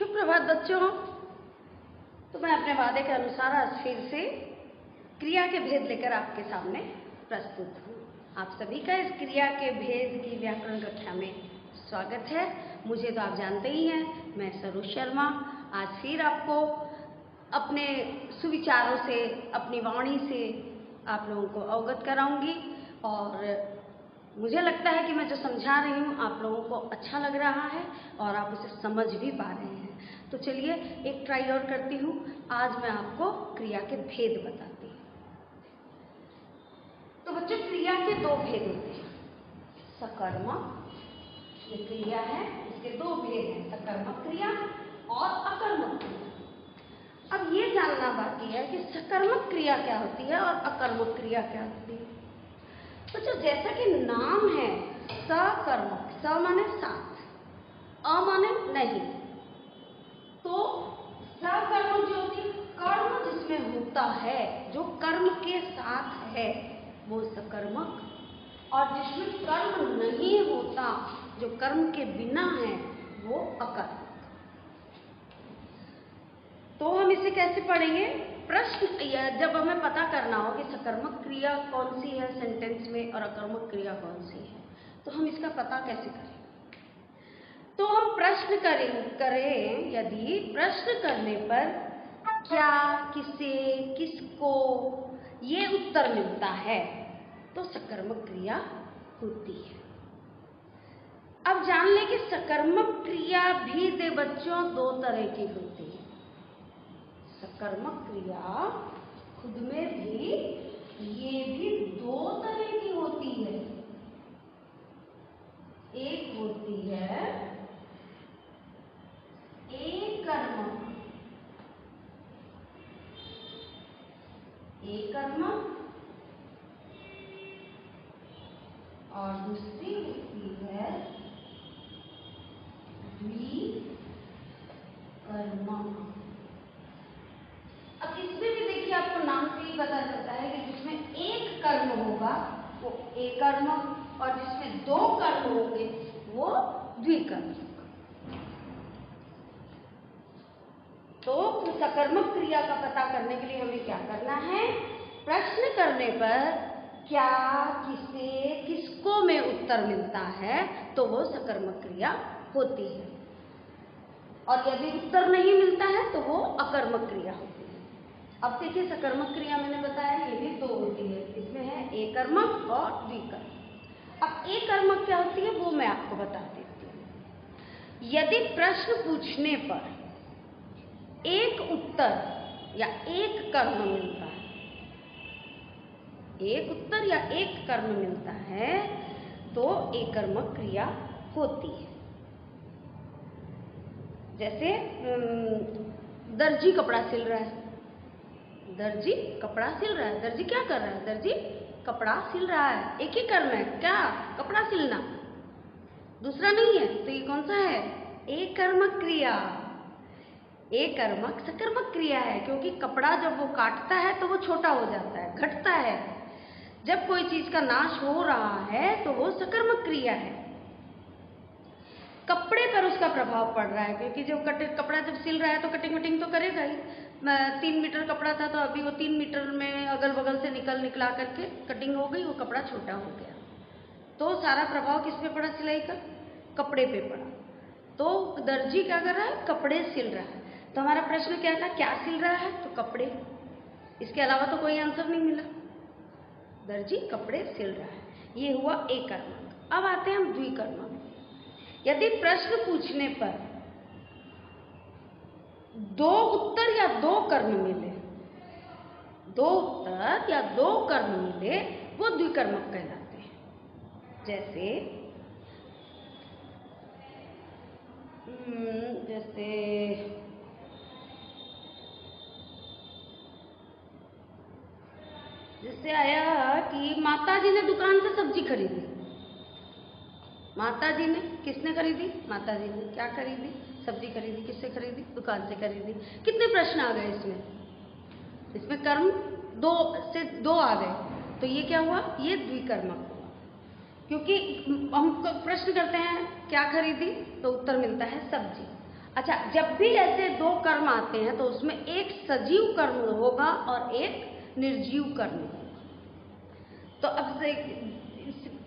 सुप्रभात बच्चों। तो मैं अपने वादे के अनुसार आज फिर से क्रिया के भेद लेकर आपके सामने प्रस्तुत हूँ। आप सभी का इस क्रिया के भेद की व्याकरण कक्षा में स्वागत है। मुझे तो आप जानते ही हैं, मैं सरोज शर्मा आज फिर आपको अपने सुविचारों से, अपनी वाणी से आप लोगों को अवगत कराऊंगी और मुझे लगता है कि मैं जो समझा रही हूँ आप लोगों को अच्छा लग रहा है और आप उसे समझ भी पा रहे हैं। तो चलिए एक ट्राई और करती हूँ। आज मैं आपको क्रिया के भेद बताती हूँ। तो बच्चों, क्रिया के दो भेद होते हैं, सकर्मक, ये क्रिया है, इसके दो भेद हैं, सकर्मक क्रिया और अकर्मक क्रिया। अब ये जानना बाकी है कि सकर्मक क्रिया क्या होती है और अकर्मक क्रिया क्या होती है। तो जो जैसा कि नाम है सकर्मक, स माने साथ, अ माने नहीं, तो सकर्मक जो होती है, कर्म जिसमें होता है, जो कर्म के साथ है वो सकर्मक, और जिसमें कर्म नहीं होता, जो कर्म के बिना है, वो अकर्मक। तो हम इसे कैसे पढ़ेंगे? प्रश्न, जब हमें पता करना हो कि सकर्मक क्रिया कौन सी है सेंटेंस में और अकर्मक क्रिया कौन सी है, तो हम इसका पता कैसे करें? तो हम प्रश्न करें, यदि प्रश्न करने पर क्या, किसे, किसको ये उत्तर मिलता है तो सकर्मक क्रिया होती है। अब जान लें कि सकर्मक क्रिया भी दे बच्चों दो तरह की होती है। सकर्मक क्रिया खुद में भी, ये भी दो तरह की होती है। एक होती है एकर्मक, एकर्मक, और दूसरी होती है द्विकर्मक। अब इसमें भी देखिए, आपको नाम से ही पता चलता है कि जिसमें एक कर्म होगा वो एकर्मक और जिसमें दो कर्म होंगे वो द्विकर्मक। तो सकर्मक क्रिया का पता करने के लिए हमें क्या करना है? प्रश्न करने पर क्या, किसे, किसको में उत्तर मिलता है तो वो सकर्मक क्रिया होती है, और यदि उत्तर नहीं मिलता है तो वो अकर्मक क्रिया होती है। अब देखिए, सकर्मक क्रिया मैंने बताया ये भी दो होती है, इसमें है एकर्मक और द्विकर्मक। अब एकर्मक क्या होती है वो मैं आपको बता देती हूँ। यदि प्रश्न पूछने पर एक उत्तर या एक कर्म मिलता है, एक उत्तर या एक कर्म मिलता है तो एकर्मक क्रिया होती है। जैसे दर्जी कपड़ा सिल रहा है, दर्जी कपड़ा सिल रहा है, दर्जी क्या कर रहा है? दर्जी कपड़ा सिल रहा है। एक ही कर्म है क्या? कपड़ा सिलना, दूसरा नहीं है। तो ये कौन सा है? एकर्मक क्रिया। एकर्मक सकर्मक क्रिया है, क्योंकि कपड़ा जब वो काटता है तो वो छोटा हो जाता है, घटता है। जब कोई चीज का नाश हो रहा है तो वो सकर्मक क्रिया है। कपड़े पर उसका प्रभाव पड़ रहा है, क्योंकि जब कपड़ा जब सिल रहा है तो कटिंग वटिंग तो करेगा ही। 3 मीटर कपड़ा था तो अभी वो 3 मीटर में अगल बगल से निकला करके कटिंग हो गई, वो कपड़ा छोटा हो गया। तो सारा प्रभाव किस पे पड़ा? सिलाई का, कपड़े पे पड़ा। तो दर्जी क्या कर रहा है? कपड़े सिल रहा है। तो हमारा प्रश्न क्या था? क्या सिल रहा है? तो कपड़े। इसके अलावा तो कोई आंसर नहीं मिला। दर्जी कपड़े सिल रहा है, ये हुआ एकर्मक। अब आते हैं हम द्विकर्मक। यदि प्रश्न पूछने पर दो उत्तर या दो कर्म मिले, दो उत्तर या दो कर्म मिले, वो द्विकर्मक कहलाते हैं। जैसे जैसे आया कि माताजी ने दुकान से सब्जी खरीदी। माताजी ने, किसने खरीदी? माताजी ने। क्या खरीदी? सब्जी खरीदी। किससे खरीदी? दुकान से खरीदी। कितने प्रश्न आ गए इसमें? इसमें कर्म दो से दो आ गए, तो ये क्या हुआ? ये द्विकर्मक हुआ, क्योंकि हम प्रश्न करते हैं क्या खरीदी, तो उत्तर मिलता है सब्जी। अच्छा, जब भी ऐसे दो कर्म आते हैं तो उसमें एक सजीव कर्म होगा और एक निर्जीव कर्म होगा। तो अब से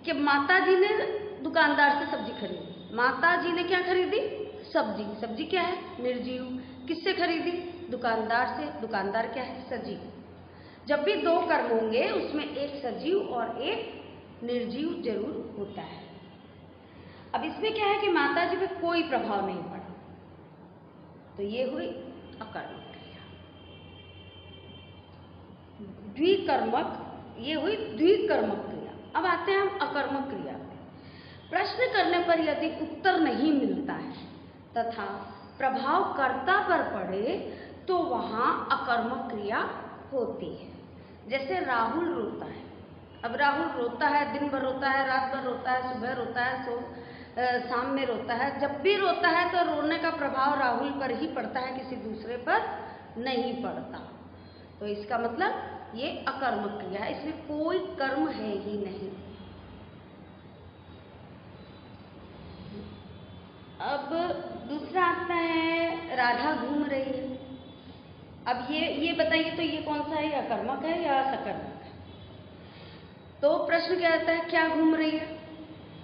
कि माता जी ने दुकानदार से सब्जी खरीदी, माता जी ने क्या खरीदी? सब्जी। सब्जी क्या है? निर्जीव। किससे खरीदी? दुकानदार से। दुकानदार क्या है? सजीव। जब भी दो कर्म होंगे उसमें एक सजीव और एक निर्जीव जरूर होता है। अब इसमें क्या है कि माता जी पे कोई प्रभाव नहीं पड़ा, तो ये हुई अकर्मक क्रिया। द्विकर्मक, ये हुई द्विकर्मक क्रिया। अब आते हैं हम अकर्मक क्रिया पे। प्रश्न करने पर यदि उत्तर नहीं मिलता है तथा प्रभाव कर्ता पर पड़े तो वहां अकर्मक क्रिया होती है। जैसे राहुल रोता है। अब राहुल रोता है, दिन भर रोता है, रात भर रोता है, सुबह रोता है, शाम में रोता है। जब भी रोता है तो रोने का प्रभाव राहुल पर ही पड़ता है, किसी दूसरे पर नहीं पड़ता। तो इसका मतलब ये अकर्मक क्रिया है, इसमें कोई कर्म है ही नहीं। अब दूसरा आता है राधा घूम रही है। अब ये बताइए तो ये कौन सा है? अकर्मक है या सकर्मक है? तो प्रश्न क्या आता है? क्या घूम रही है?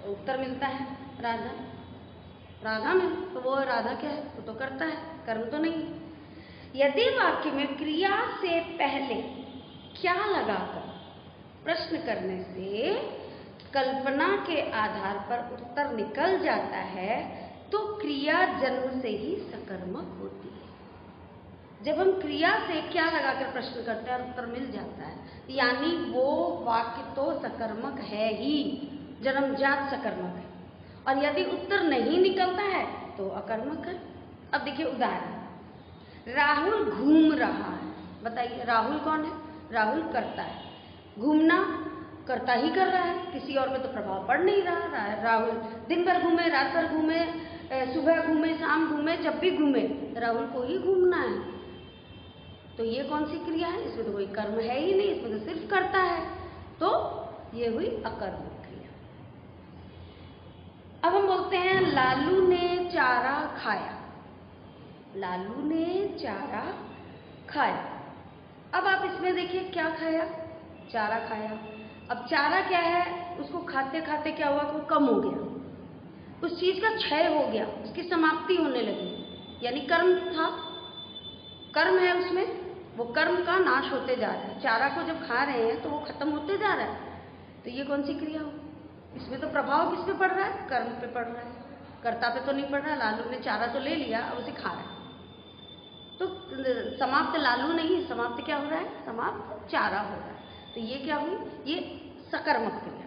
उत्तर मिलता है राधा। राधा में तो वो राधा क्या है? वो तो करता है, कर्म तो नहीं। यदि वाक्य में क्रिया से पहले क्या लगाकर प्रश्न करने से कल्पना के आधार पर उत्तर निकल जाता है तो क्रिया जन्म से ही सकर्मक होती है। जब हम क्रिया से क्या लगाकर प्रश्न करते हैं और उत्तर मिल जाता है, यानी वो वाक्य तो सकर्मक है ही, जन्मजात सकर्मक है। और यदि उत्तर नहीं निकलता है तो अकर्मक है। अब देखिए उदाहरण, राहुल घूम रहा है। बताइए राहुल कौन है? राहुल करता है। घूमना करता ही कर रहा है, किसी और पे तो प्रभाव पड़ नहीं रहा है। राहुल दिन भर घूमे, रात भर घूमे, सुबह घूमे, शाम घूमे, जब भी घूमे राहुल को ही घूमना है। तो ये कौन सी क्रिया है? इसमें तो कोई कर्म है ही नहीं, इसमें तो सिर्फ करता है। तो ये हुई अकर्मक क्रिया। अब हम बोलते हैं लालू ने चारा खाया। लालू ने चारा खाया। अब आप इसमें देखिए क्या खाया? चारा खाया। अब चारा क्या है? उसको खाते खाते क्या हुआ? वो कम हो गया, उस चीज का क्षय हो गया, उसकी समाप्ति होने लगी। यानी कर्म था, कर्म है उसमें, वो कर्म का नाश होते जा रहा है। चारा को जब खा रहे हैं तो वो खत्म होते जा रहा है। तो ये कौन सी क्रिया हो? इसमें तो प्रभाव किस पे पड़ रहा है? कर्म पे पड़ रहा है, कर्ता पे तो नहीं पड़ रहा। लालू ने चारा तो ले लिया, अब उसे खा रहा है। तो समाप्त लालू नहीं, समाप्त क्या हो रहा है? समाप्त चारा हो रहा है। तो ये क्या हुई? ये सकर्मक क्रिया।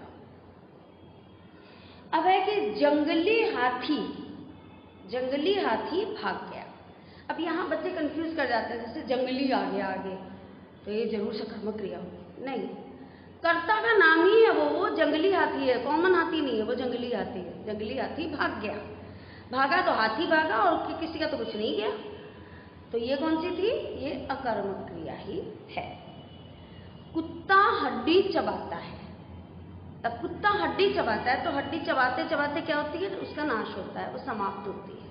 अब है कि जंगली हाथी भाग गया। अब यहाँ बच्चे कंफ्यूज कर जाते हैं, जैसे जंगली आ गया आगे तो ये जरूर सकर्मक क्रिया होगी। नहीं, कर्ता का नाम ही है वो जंगली हाथी है, कॉमन हाथी नहीं है, वो जंगली हाथी है। जंगली हाथी भाग गया। भागा तो हाथी भागा और किसी का तो कुछ नहीं गया। तो ये कौन सी थी? ये अकर्मक क्रिया ही है। कुत्ता हड्डी चबाता है। अब कुत्ता हड्डी चबाता है तो हड्डी चबाते चबाते क्या होती है? उसका नाश होता है, वो समाप्त होती है।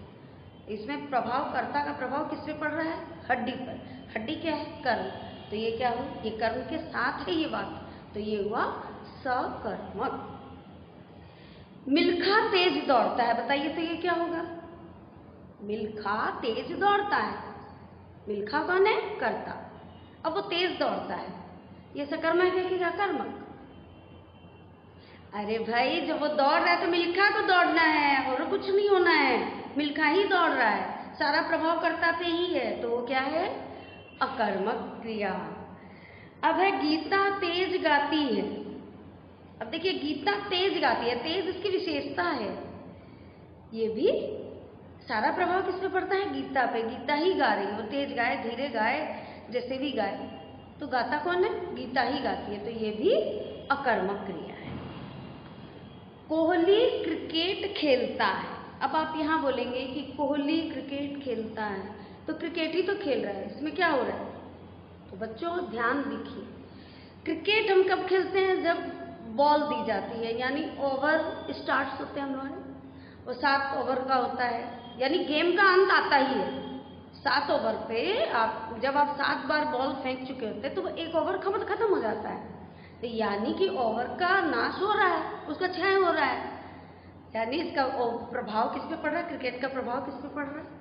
इसमें प्रभाव, कर्ता का प्रभाव किस पे पड़ रहा है? हड्डी पर। हड्डी क्या है? कर्म। तो ये क्या हुआ? ये कर्म के साथ है ये वाक्य, तो ये हुआ सकर्मक। मिल्खा तेज दौड़ता है। बताइए तो ये क्या होगा? मिल्खा तेज दौड़ता है। मिल्खा कौन है? कर्ता। अब वो तेज दौड़ता है, ये सकर्मक है कि अकर्मक? अरे भाई, जब वो दौड़ रहा है तो मिल्खा को दौड़ना है और कुछ नहीं होना है। मिल्खा ही दौड़ रहा है, सारा प्रभाव कर्ता पे ही है, तो वो क्या है? अकर्मक क्रिया। अब है गीता तेज गाती है। अब देखिए गीता तेज गाती है, तेज इसकी विशेषता है। ये भी सारा प्रभाव किस पे पड़ता है? गीता पे। गीता ही गा रही है, वो तेज गाए, धीरे गाए, जैसे भी गाए, तो गाता कौन है? गीता ही गाती है। तो ये भी अकर्मक क्रिया है। कोहली क्रिकेट खेलता है। अब आप यहाँ बोलेंगे कि कोहली क्रिकेट खेलता है, तो क्रिकेट ही तो खेल रहा है, इसमें क्या हो रहा है? तो बच्चों ध्यान दीजिए, क्रिकेट हम कब खेलते हैं? जब बॉल दी जाती है, यानी ओवर स्टार्ट होते हैं हमारे, और 7 ओवर का होता है, यानी गेम का अंत आता ही है 7 ओवर पे। जब आप 7 बार बॉल फेंक चुके होते हैं तो वो एक ओवर खत्म हो जाता है, तो यानी कि ओवर का नाश हो रहा है, उसका क्षय हो रहा है, यानी इसका प्रभाव किस पे पड़ रहा है? क्रिकेट का प्रभाव किस पे पड़ रहा है?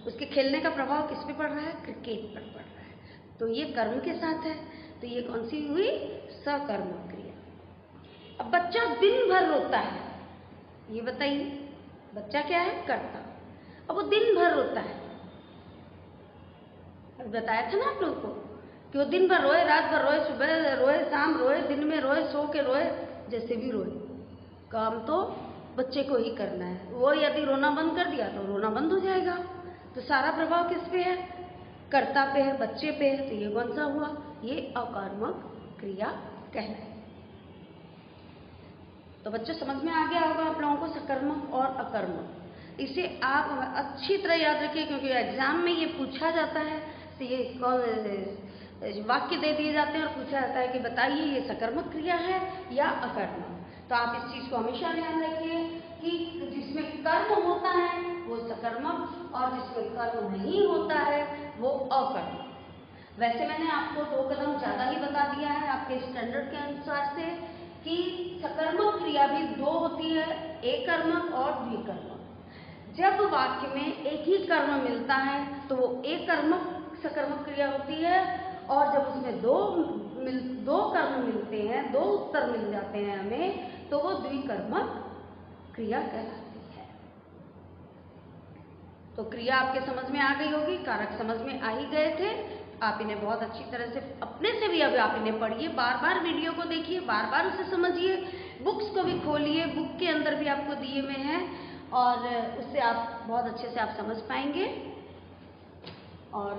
उसके खेलने का प्रभाव किस पे पड़ रहा है? क्रिकेट पर पड़ रहा है। तो ये कर्म के साथ है, तो ये कौन सी हुई? सकर्मक क्रिया। अब बच्चा दिन भर रोता है, ये बताइए, बच्चा क्या है? कर्ता। अब वो दिन भर रोता है, अभी बताया था ना आप लोग को कि वो दिन भर रोए, रात भर रोए, सुबह रोए, शाम रोए, दिन में रोए, सो के रोए, जैसे भी रोए, काम तो बच्चे को ही करना है। वो यदि रोना बंद कर दिया तो रोना बंद हो जाएगा। तो सारा प्रभाव किस पे है? कर्ता पे है, बच्चे पे है। तो ये कौन सा हुआ? ये अकर्मक क्रिया कहलाए। तो बच्चों समझ में आ गया होगा आप लोगों को सकर्मक और अकर्मक। इसे आप अच्छी तरह याद रखिए, क्योंकि एग्जाम में ये पूछा जाता है। तो ये वाक्य दे दिए जाते हैं और पूछा जाता है कि बताइए ये सकर्मक क्रिया है या अकर्मक। तो आप इस चीज को हमेशा ध्यान रखिए कि जिसमें कर्म होता है वो सकर्मक और जिसमें कर्म नहीं होता है वो अकर्मक। वैसे मैंने आपको 2 कदम ज्यादा ही बता दिया है आपके स्टैंडर्ड के अनुसार से कि सकर्मक क्रिया भी 2 होती है, एककर्मक और द्विकर्मक। जब वाक्य में एक ही कर्म मिलता है तो वो एककर्मक सकर्मक क्रिया होती है, और जब उसमें दो कर्म मिलते हैं, 2 उत्तर मिल जाते हैं हमें, तो वो द्विकर्मक क्रिया कहलाती है। तो क्रिया आपके समझ में आ गई होगी, कारक समझ में आ ही गए थे। आप इन्हें बहुत अच्छी तरह से अपने से भी अब आप इन्हें पढ़िए, बार बार वीडियो को देखिए, बार बार उसे समझिए, बुक्स को भी खोलिए, बुक के अंदर भी आपको दिए हुए हैं और उससे आप बहुत अच्छे से आप समझ पाएंगे। और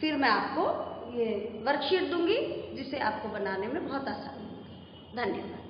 फिर मैं आपको ये वर्कशीट दूंगी जिसे आपको बनाने में बहुत आसानी होगी। धन्यवाद।